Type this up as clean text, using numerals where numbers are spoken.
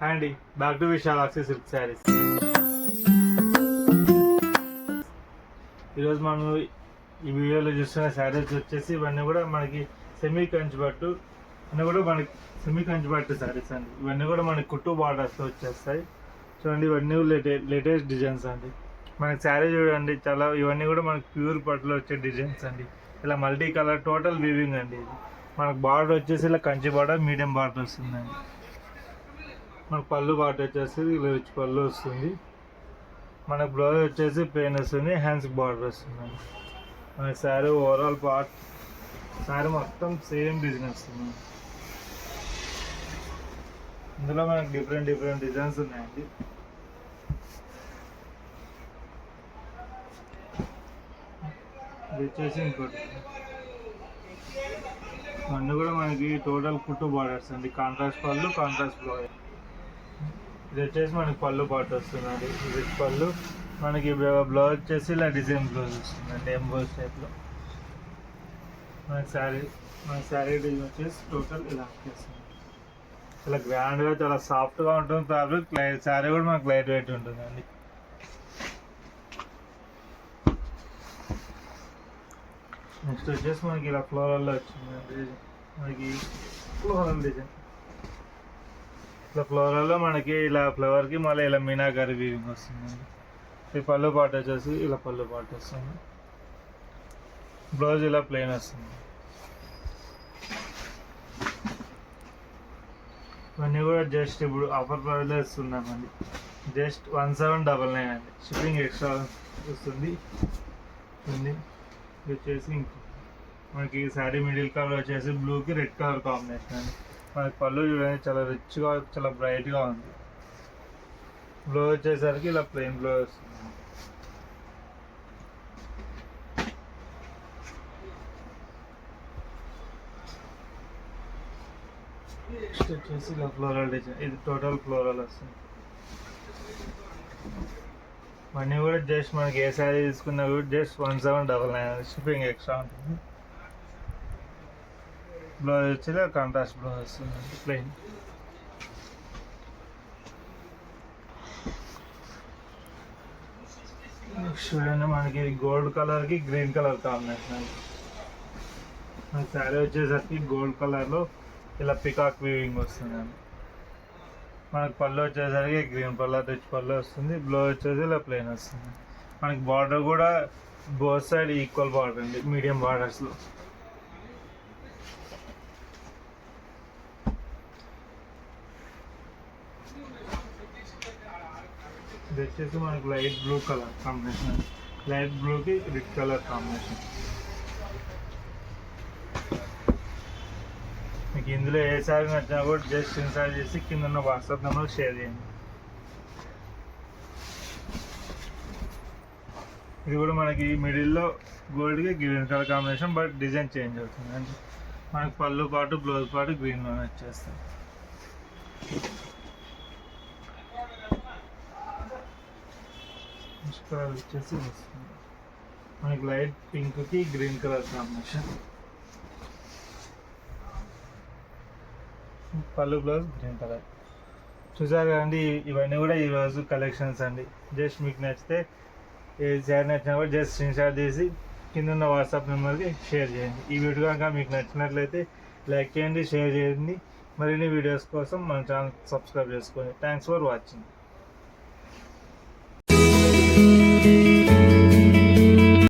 Hi అండి, back to Visalakshi silk sarees. ఈరోజు మనం ఈ వీడియోలో చూస్తున్న శారీస్ వచ్చేసి ఇవన్నీ కూడా మనకి సెమీ కంచిపట్టు అన్నీ కూడా మనకి సెమీ కంచిపట్టు శారీస్ అండి. ఇవన్నీ కూడా మనకి కుట్టు బార్డర్స్తో వచ్చేస్తాయి. చూడండి, ఇవన్నీ లేటెస్ట్ డిజైన్స్ అండి. మనకి శారీ చూడండి, చాలా ఇవన్నీ కూడా మనకి ప్యూర్ పట్టులో వచ్చే డిజైన్స్ అండి. ఇలా మల్టీ కలర్ టోటల్ వీవింగ్ అండి. ఇది మనకు బార్డర్ వచ్చేసి ఇలా కంచి బార్డర్, మీడియం బార్డర్ వస్తుందండి. మనకు పళ్ళు బార్డర్ వచ్చేసి ఇలా రిచ్ పళ్ళు వస్తుంది. మనకు బ్లౌజ్ వచ్చేసి ప్లెయిన్ వస్తుంది, హ్యాండ్స్కి బార్డర్ వస్తుందండి. మన శారీ ఓవరాల్ పార్ట్ శారీ మొత్తం సేమ్ డిజైన్ వస్తుంది. ఇందులో మనకు డిఫరెంట్ డిజైన్స్ ఉన్నాయండి. ఇది వచ్చేసి ఇంకోటి, అన్నీ కూడా మనకి టోటల్ కుట్టు బార్డర్స్ అండి. కాంట్రాస్ట్ పళ్ళు, కాంట్రాస్ట్ బ్లౌజ్. ఇది వచ్చేసి మనకి పళ్ళు పాటు వస్తుందండి. ఇది పళ్ళు మనకి బ్లౌజ్ వచ్చేసి ఇలా డిజైన్ బ్లౌజ్ వస్తుందండి, ఎంబోస్ టైప్లో. మన శారీ డిజైన్ వచ్చేసి టోటల్ ఇలా వచ్చేస్తుంది. చాలా గ్రాండ్గా, చాలా సాఫ్ట్గా ఉంటుంది ఫ్యాబ్రిక్. శారీ కూడా మనకు లైట్ వెయిట్ ఉంటుందండి. నెక్స్ట్ వచ్చేసి మనకి ఇలా ఫ్లోరల్లో వచ్చిందండి. మనకి ఫ్లోరల్ డిజైన్, ఇలా ఫ్లోరల్లో మనకి ఇలా ఫ్లవర్కి మళ్ళీ ఇలా మీనాకారి వీవింగ్ వస్తుందండి. ఈ పళ్ళు పాట వచ్చేసి ఇలా పళ్ళు పాట వస్తుంది. బ్లౌజ్ ఇలా ప్లెయిన్ వస్తుంది. ఇవన్నీ కూడా జస్ట్ ఇప్పుడు ఆఫర్ ప్రైస్లో ఇస్తున్నామండి. జస్ట్ 1799 అండి. షిప్పింగ్ ఎక్స్ట్రా వస్తుంది. ఇది వచ్చేసి ఇంకో మనకి శారీ మిడిల్ కలర్ వచ్చేసి బ్లూకి రెడ్ కలర్ కాంబినేషన్ అండి. మనకి పళ్ళు చూడండి, చాలా రిచ్గా, చాలా బ్రైట్గా ఉంది. బ్లౌజ్ వచ్చేసరికి ఇలా ప్లెయిన్ బ్లౌజ్ వస్తుంది. నెక్స్ట్ వచ్చేసి ఇలా ఫ్లోరల్ డిజైన్, ఇది టోటల్ ఫ్లోరల్ వస్తుంది. మనీ కూడా జస్ట్ మనకి ఏ శారీ తీసుకున్నా కూడా జస్ట్ 1799 షిప్పింగ్ ఎక్స్ట్రా ఉంటుంది. బ్లౌజ్ వచ్చి కాంట్రాస్ట్ బ్లౌజ్ వస్తుంది ప్లెయిన్. నెక్స్ట్ చూడండి, మనకి గోల్డ్ కలర్కి గ్రీన్ కలర్ కాంబినేషన్ అండి. మన శారీ వచ్చేసరికి గోల్డ్ కలర్లో ఇలా పికాక్ వీవింగ్ వస్తుందండి. మనకి పళ్ళు వచ్చేసరికి గ్రీన్ పళ్ళు, రిచ్ పళ్ళు వస్తుంది. బ్లౌజ్ వచ్చేసి ఇలా ప్లెయిన్ వస్తుంది. మనకి బార్డర్ కూడా బోత్ సైడ్ ఈక్వల్ బార్డర్ అండి, మీడియం బార్డర్స్లో. ఇది వచ్చేసి మనకి light blue colour combination, light బ్లూకి రెడ్ కలర్ కాంబినేషన్. మీకు ఇందులో ఏ శారీ నచ్చినా కూడా జస్ట్ ఇన్స్టాల్ చేసి కింద ఉన్న వాట్సాప్ నెంబర్ షేర్ చేయండి. ఇది కూడా మనకి మిడిల్లో గోల్డ్కి green colour combination, but design change అవుతుంది అంటే మనకి పళ్ళు పాటు బ్లౌజ్ పాటు గ్రీన్లోనే వచ్చేస్తాయి. కలర్ వచ్చేసి వస్తుంది మనకి లైట్ పింక్కి గ్రీన్ కలర్ కాంబినేషన్. పళ్ళు బ్లౌజ్ గ్రీన్ కలర్. చూసారు కదండి, ఇవన్నీ కూడా ఈరోజు కలెక్షన్స్ అండి. జస్ట్ మీకు నచ్చితే ఏ శారీ నచ్చినా కూడా జస్ట్ స్క్రీన్ షాట్ తీసి కింద ఉన్న వాట్సాప్ నెంబర్కి షేర్ చేయండి. ఈ వీడియో కనుక మీకు నచ్చినట్లయితే లైక్ చేయండి, షేర్ చేయండి. మరిన్ని వీడియోస్ కోసం మన ఛానల్ సబ్స్క్రైబ్ చేసుకోండి. Thanks for watching.